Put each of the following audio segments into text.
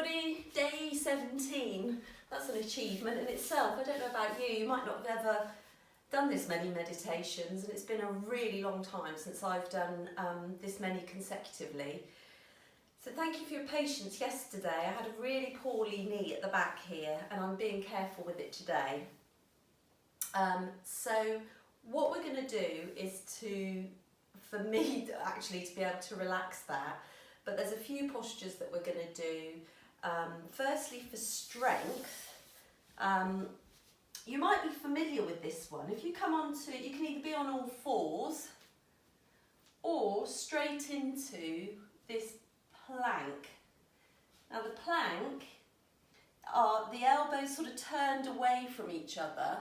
everybody, day 17. That's an achievement in itself. I don't know about you, you might not have ever done this many meditations, and it's been a really long time since I've done this many consecutively. So thank you for your patience yesterday. I had a really poorly knee at the back here, and I'm being careful with it today. So what we're going to do is for me actually to be able to relax that, but there's a few postures that we're going to do. Firstly, for strength, you might be familiar with this one. If you come onto it, you can either be on all fours or straight into this plank. Now the plank are the elbows sort of turned away from each other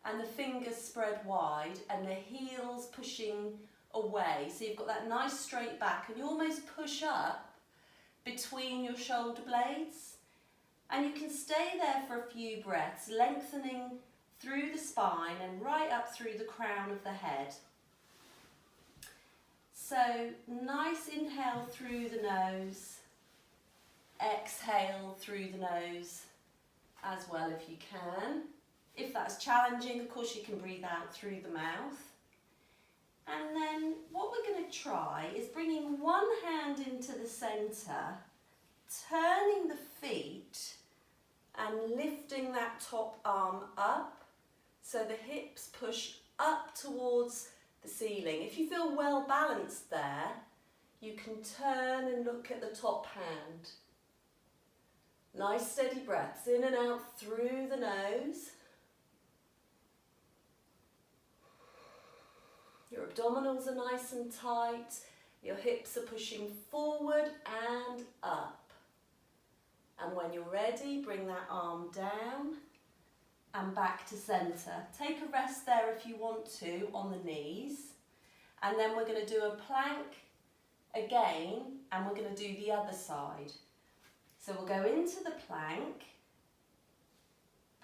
and the fingers spread wide and the heels pushing away. So you've got that nice straight back and you almost push up between your shoulder blades. And you can stay there for a few breaths, lengthening through the spine and right up through the crown of the head. So nice inhale through the nose, exhale through the nose as well if you can. If that's challenging, of course, you can breathe out through the mouth. And then what we're going to try is bringing one hand into the centre, turning the feet and lifting that top arm up so the hips push up towards the ceiling. If you feel well balanced there, you can turn and look at the top hand. Nice steady breaths in and out through the nose. Your abdominals are nice and tight, your hips are pushing forward and up. And when you're ready, bring that arm down and back to centre. Take a rest there if you want to on the knees. And then we're going to do a plank again, and we're going to do the other side. So we'll go into the plank,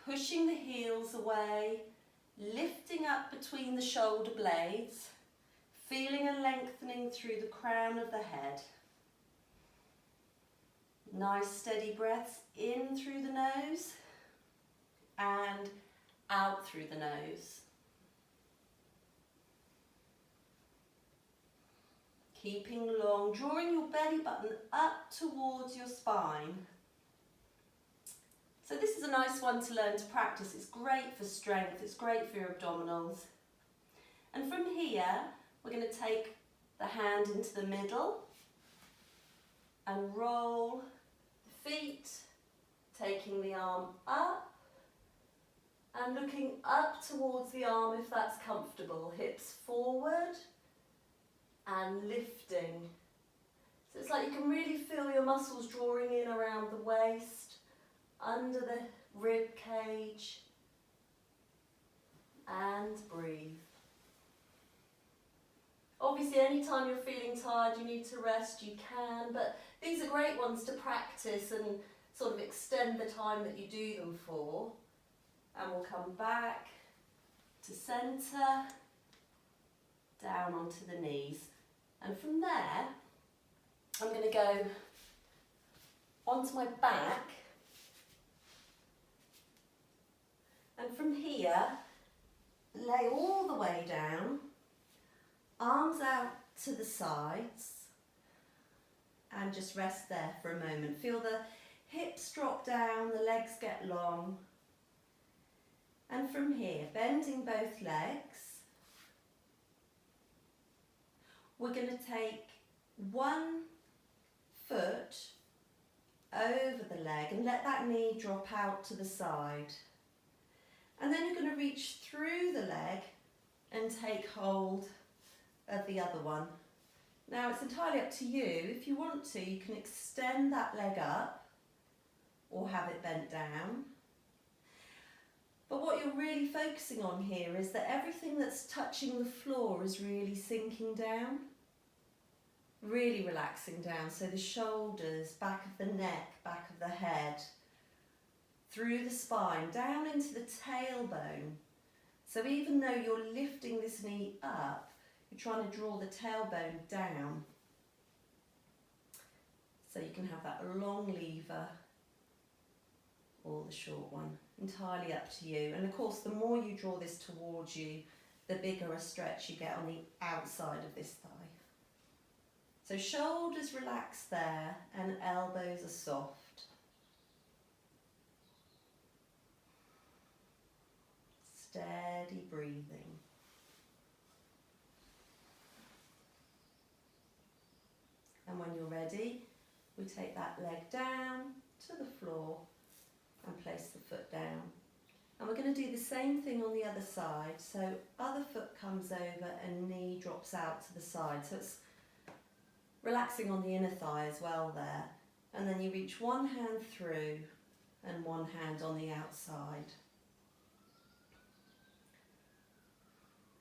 pushing the heels away, lifting up between the shoulder blades, feeling a lengthening through the crown of the head. Nice steady breaths in through the nose and out through the nose. Keeping long, drawing your belly button up towards your spine. So this is a nice one to learn to practice. It's great for strength, it's great for your abdominals. And from here, we're going to take the hand into the middle and roll the feet, taking the arm up and looking up towards the arm if that's comfortable. Hips forward and lifting. So it's like you can really feel your muscles drawing in around the waist, under the rib cage, and breathe. Obviously, anytime you're feeling tired, you need to rest, you can, but these are great ones to practice and sort of extend the time that you do them for. And we'll come back to centre, down onto the knees. And from there, I'm going to go onto my back. And from here, lay all the way down, arms out to the sides, and just rest there for a moment. Feel the hips drop down, the legs get long. And from here, bending both legs, we're going to take one foot over the leg and let that knee drop out to the side. And then you're going to reach through the leg and take hold of the other one. Now it's entirely up to you. If you want to, you can extend that leg up or have it bent down. But what you're really focusing on here is that everything that's touching the floor is really sinking down, really relaxing down. So the shoulders, back of the neck, back of the head, through the spine, down into the tailbone. So even though you're lifting this knee up, you're trying to draw the tailbone down. So you can have that long lever or the short one, entirely up to you. And of course, the more you draw this towards you, the bigger a stretch you get on the outside of this thigh. So shoulders relaxed there and elbows are soft. Steady breathing. And when you're ready, we take that leg down to the floor and place the foot down. And we're going to do the same thing on the other side. So other foot comes over and knee drops out to the side. So it's relaxing on the inner thigh as well there. And then you reach one hand through and one hand on the outside.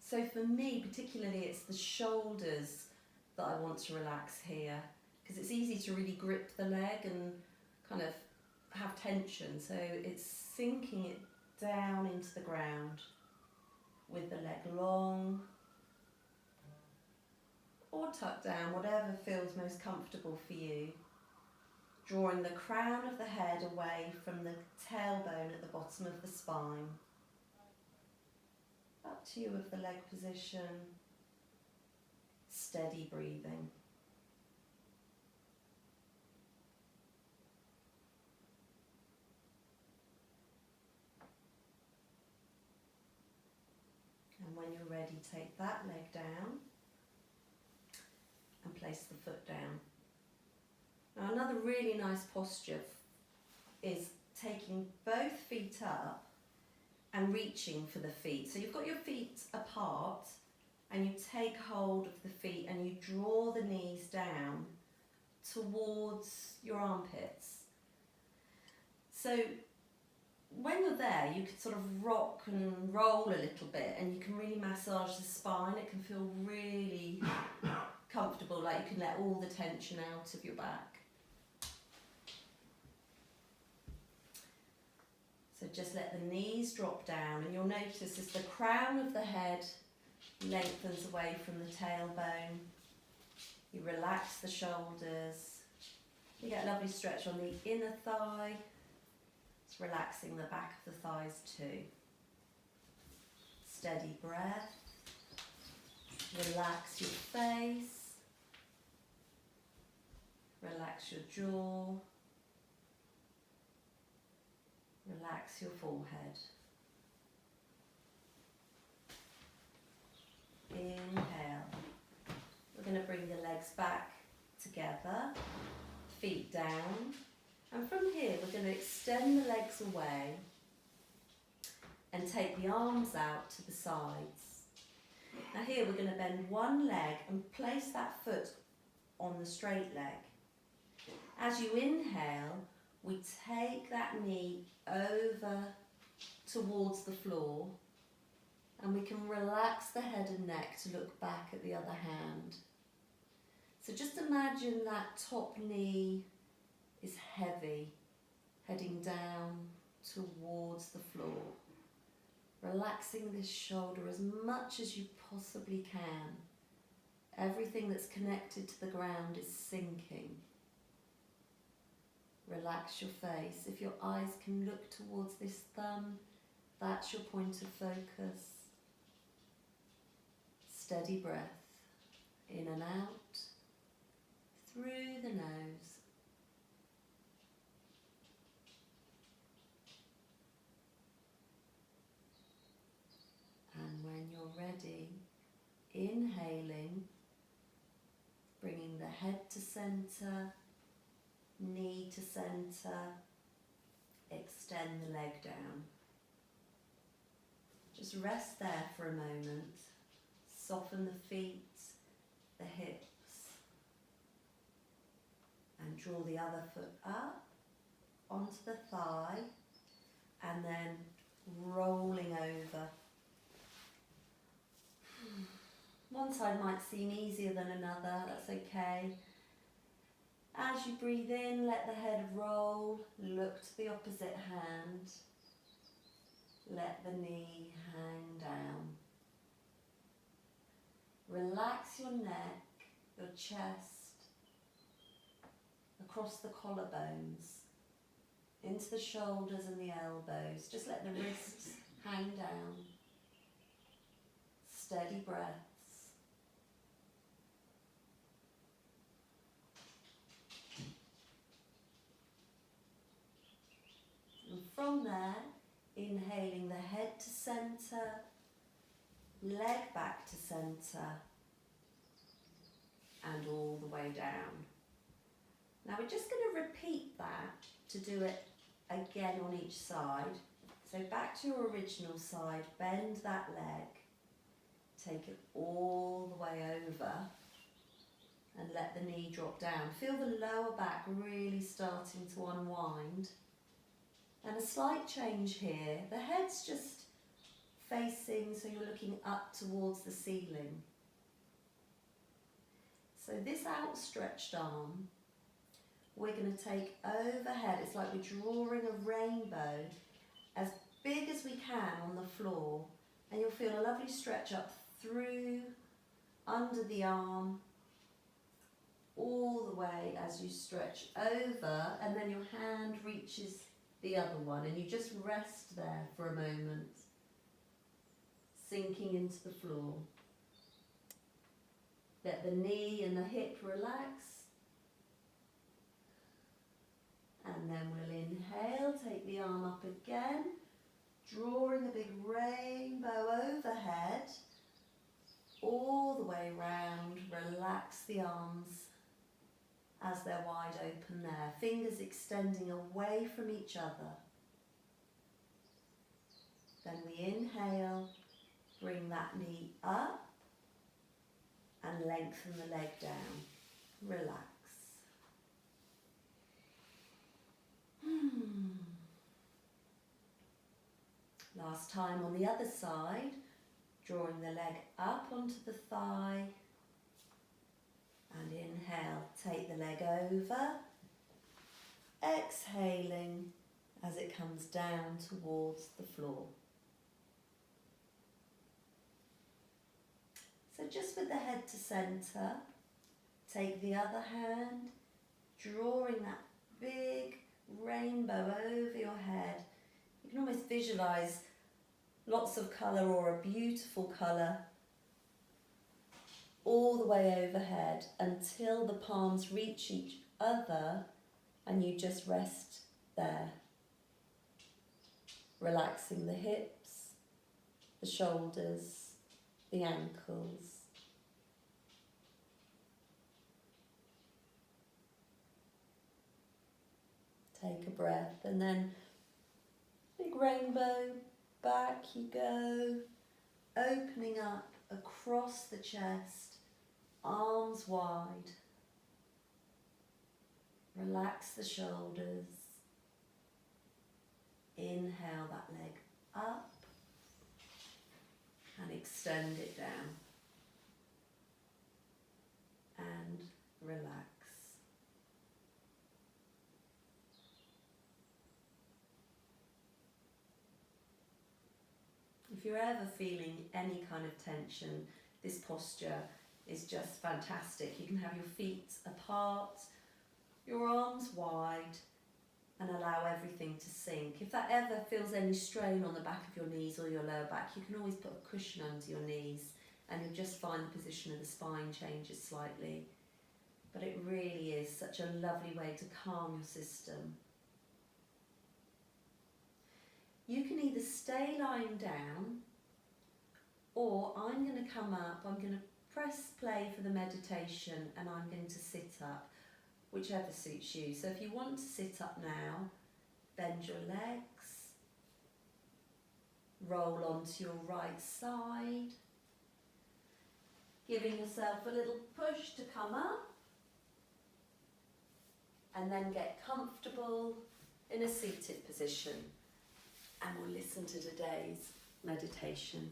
So for me, particularly, it's the shoulders that I want to relax here, because it's easy to really grip the leg and kind of have tension. So it's sinking it down into the ground with the leg long or tucked down, whatever feels most comfortable for you. Drawing the crown of the head away from the tailbone at the bottom of the spine. Up to you with the leg position. Steady breathing. And when you're ready, take that leg down and place the foot down. Now another really nice posture is taking both feet up and reaching for the feet. So you've got your feet apart and you take hold of the feet and you draw the knees down towards your armpits. So when you're there, you can sort of rock and roll a little bit and you can really massage the spine. It can feel really comfortable, like you can let all the tension out of your back. So just let the knees drop down and you'll notice as the crown of the head lengthens away from the tailbone, you relax the shoulders, you get a lovely stretch on the inner thigh. It's relaxing the back of the thighs too. Steady breath, relax your face, relax your jaw, relax your forehead. Inhale. We're going to bring the legs back together, feet down, and from here we're going to extend the legs away and take the arms out to the sides. Now here we're going to bend one leg and place that foot on the straight leg. As you inhale, we take that knee over towards the floor and we can relax the head and neck to look back at the other hand. So just imagine that top knee is heavy, heading down towards the floor. Relaxing this shoulder as much as you possibly can. Everything that's connected to the ground is sinking. Relax your face. If your eyes can look towards this thumb, that's your point of focus. Steady breath, in and out, through the nose. And when you're ready, inhaling, bringing the head to center, knee to center, extend the leg down. Just rest there for a moment. Soften the feet, the hips, and draw the other foot up onto the thigh and then rolling over. One side might seem easier than another, that's okay. As you breathe in, let the head roll, look to the opposite hand, let the knee hang down. Relax your neck, your chest, across the collarbones. into the shoulders and the elbows. Just let the wrists hang down. Steady breaths. And from there, inhaling the head to centre, leg back to centre, and all the way down. Now we're just going to repeat that to do it again on each side. So back to your original side, bend that leg, take it all the way over and let the knee drop down. Feel the lower back really starting to unwind. And a slight change here, the head's just facing so you're looking up towards the ceiling. So this outstretched arm, we're going to take overhead. It's like we're drawing a rainbow as big as we can on the floor, and you'll feel a lovely stretch up through, under the arm, all the way as you stretch over, and then your hand reaches the other one, and you just rest there for a moment, sinking into the floor. Let the knee and the hip relax. And then we'll inhale, take the arm up again, drawing a big rainbow overhead, all the way round. Relax the arms as they're wide open there, fingers extending away from each other. Then we inhale, bring that knee up and lengthen the leg down. Relax. Last time on the other side, drawing the leg up onto the thigh, and inhale, take the leg over, exhaling as it comes down towards the floor. So just with the head to centre, take the other hand, drawing that big rainbow over your head. You can almost visualise lots of colour or a beautiful colour all the way overhead until the palms reach each other and you just rest there. Relaxing the hips, the shoulders, the ankles. Take a breath and then big rainbow, back you go, opening up across the chest, arms wide. Relax the shoulders. Inhale that leg up and extend it down. And relax. If you're ever feeling any kind of tension, this posture is just fantastic. You can have your feet apart, your arms wide, and allow everything to sink. If that ever feels any strain on the back of your knees or your lower back, you can always put a cushion under your knees and you'll just find the position of the spine changes slightly. But it really is such a lovely way to calm your system. You can either stay lying down, or I'm going to come up, I'm going to press play for the meditation and I'm going to sit up, whichever suits you. So if you want to sit up now, bend your legs, roll onto your right side, giving yourself a little push to come up, and then get comfortable in a seated position. And we'll listen to today's meditation.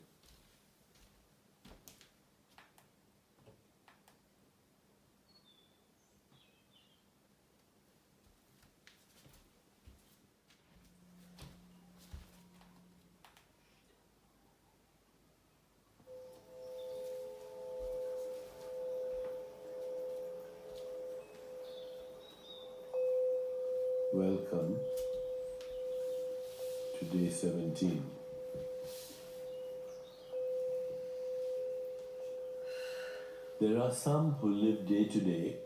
Welcome to day 17. There are some who live day to day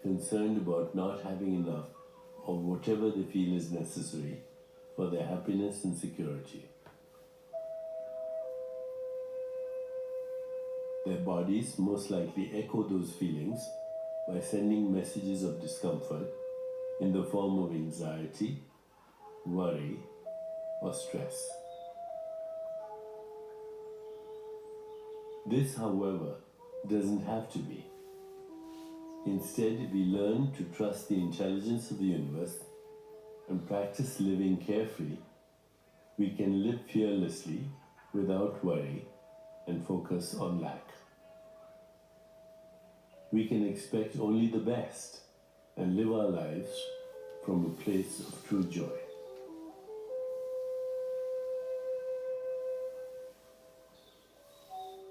concerned about not having enough of whatever they feel is necessary for their happiness and security. Their bodies most likely echo those feelings by sending messages of discomfort in the form of anxiety, worry, or stress. This, however, doesn't have to be. Instead, we learn to trust the intelligence of the universe and practice living carefree. We can live fearlessly without worry and focus on lack. We can expect only the best and live our lives from a place of true joy.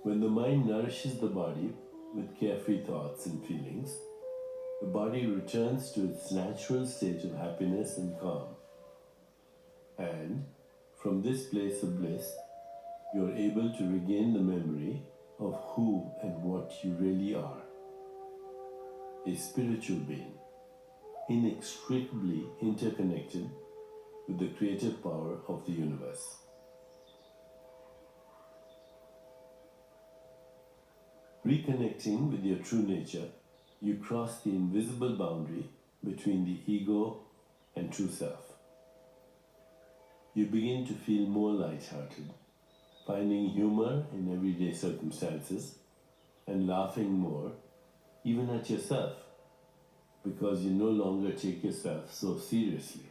When the mind nourishes the body with carefree thoughts and feelings, the body returns to its natural state of happiness and calm. And from this place of bliss, you are able to regain the memory of who and what you really are. A spiritual being, inextricably interconnected with the creative power of the universe. Reconnecting with your true nature, you cross the invisible boundary between the ego and true self. You begin to feel more light-hearted, finding humor in everyday circumstances and laughing more, even at yourself, because you no longer take yourself so seriously.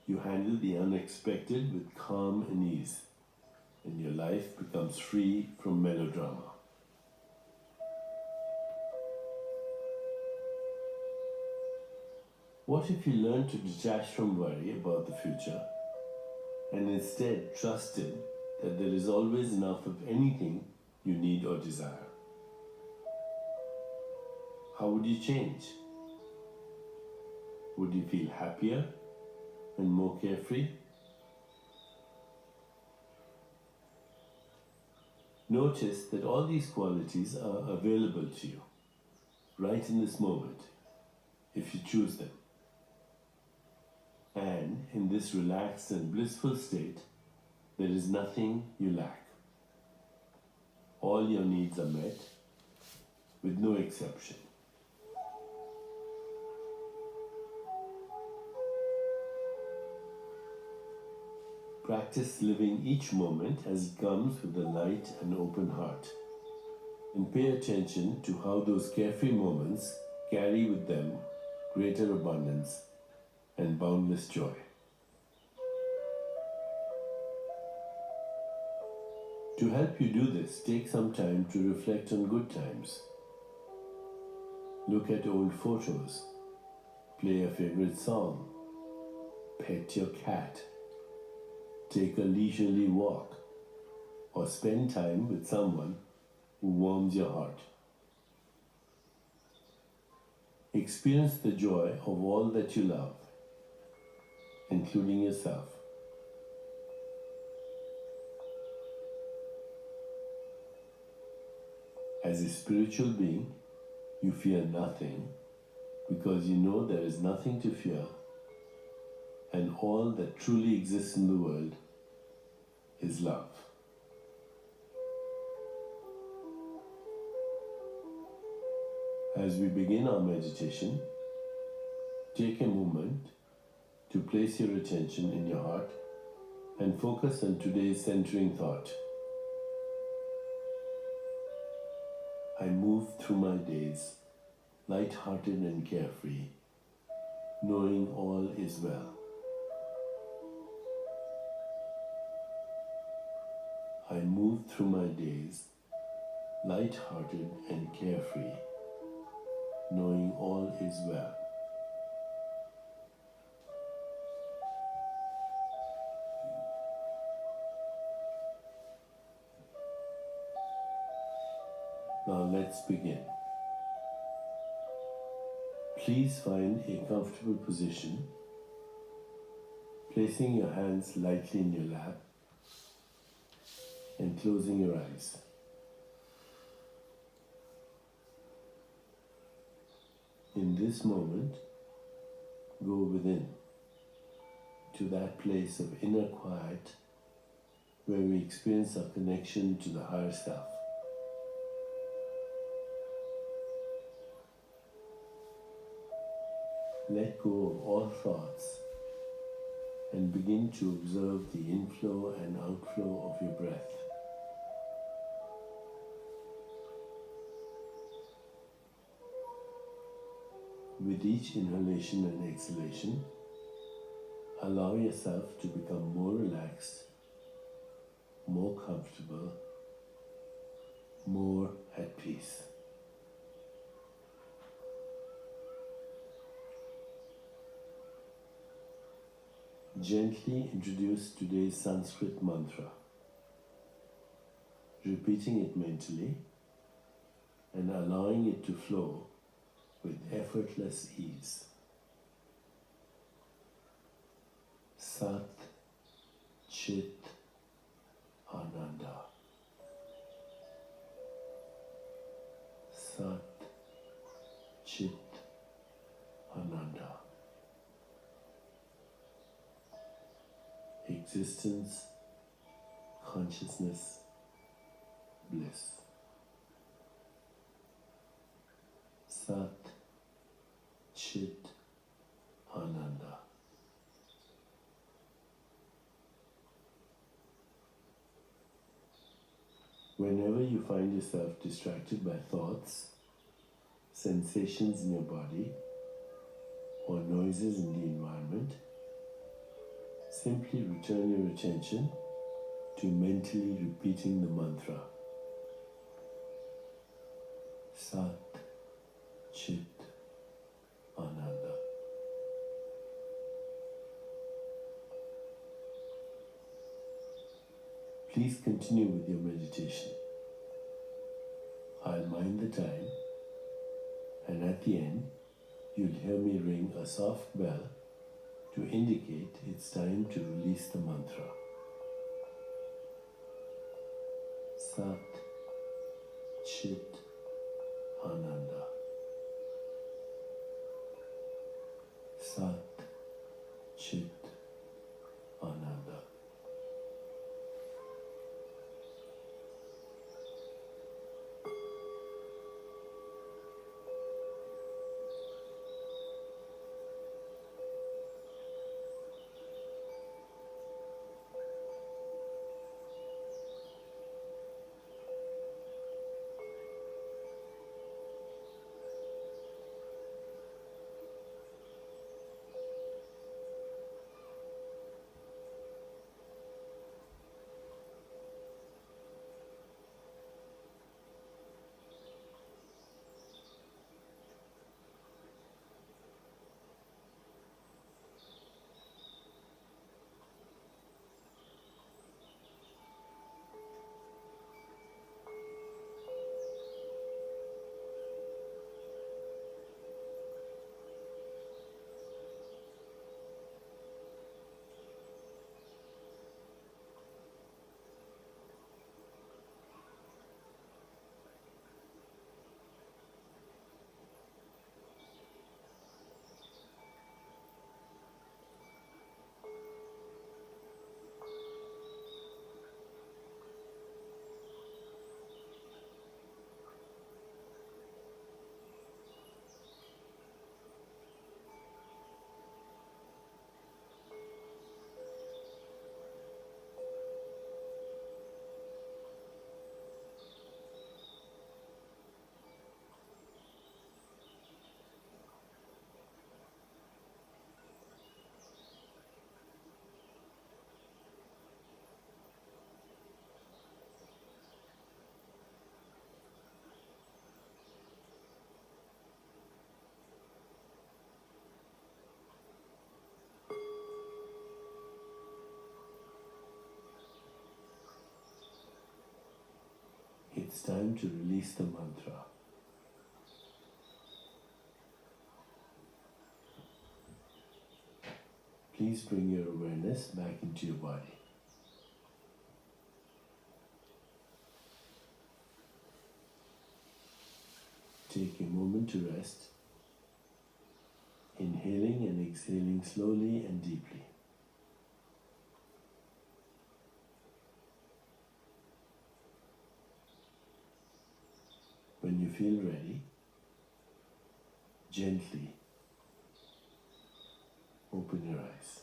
You handle the unexpected with calm and ease, and your life becomes free from melodrama. What if you learned to detach from worry about the future and instead trusted that there is always enough of anything you need or desire? How would you change? Would you feel happier and more carefree? Notice that all these qualities are available to you right in this moment if you choose them. And in this relaxed and blissful state, there is nothing you lack. All your needs are met, with no exception. Practice living each moment as it comes with a light and open heart. And pay attention to how those carefree moments carry with them greater abundance and boundless joy. To help you do this, take some time to reflect on good times. Look at old photos, play a favorite song, pet your cat, take a leisurely walk, or spend time with someone who warms your heart. Experience the joy of all that you love, including yourself. As a spiritual being, you fear nothing because you know there is nothing to fear, and all that truly exists in the world is love. As we begin our meditation, take a moment to place your attention in your heart and focus on today's centering thought. I move through my days, light-hearted and carefree, knowing all is well. I move through my days, light-hearted and carefree, knowing all is well. Now let's begin. Please find a comfortable position. placing your hands lightly in your lap and closing your eyes. In this moment, go within to that place of inner quiet where we experience our connection to the higher self. Let go of all thoughts and begin to observe the inflow and outflow of your breath. With each inhalation and exhalation, allow yourself to become more relaxed, more comfortable, more at peace. Gently introduce today's Sanskrit mantra, repeating it mentally and allowing it to flow with effortless ease. Sat Chit Ananda. Sat Chit Ananda. Existence, consciousness, bliss. Sat Chit Ananda. Whenever you find yourself distracted by thoughts, sensations in your body, or noises in the environment, simply return your attention to mentally repeating the mantra. Sat Chit Ananda. Please continue with your meditation. I'll mind the time, and at the end, you'll hear me ring a soft bell to indicate it's time to release the mantra. Sat Chit Ananda. Sat Chit Ananda. It's time to release the mantra. Please bring your awareness back into your body. Take a moment to rest, inhaling and exhaling slowly and deeply. When you feel ready, gently open your eyes.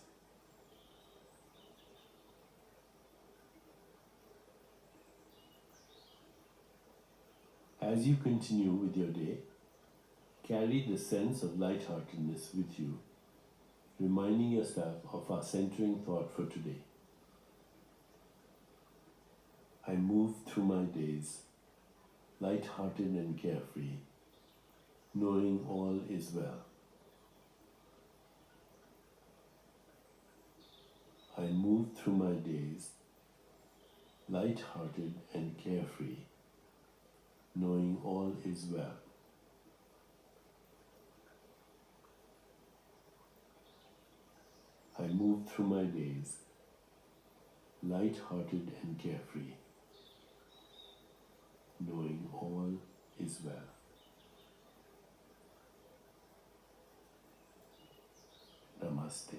As you continue with your day, carry the sense of lightheartedness with you, reminding yourself of our centering thought for today. I move through my days, lighthearted and carefree, knowing all is well. I move through my days, light-hearted and carefree, knowing all is well. I move through my days, light-hearted and carefree, knowing all is well. Namaste.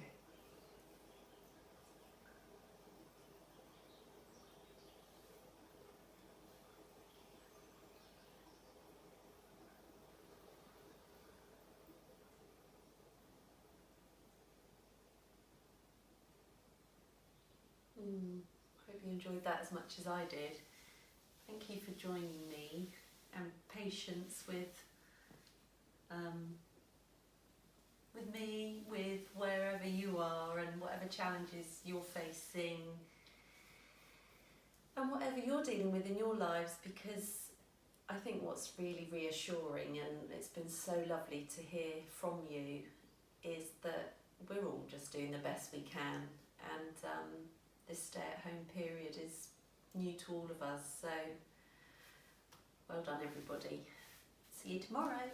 Hope you enjoyed that as much as I did. Thank you for joining me, and patience with me, with wherever you are and whatever challenges you're facing and whatever you're dealing with in your lives, because I think what's really reassuring, and it's been so lovely to hear from you, is that we're all just doing the best we can, and this stay-at-home period is new to all of us, so well done everybody. See you tomorrow.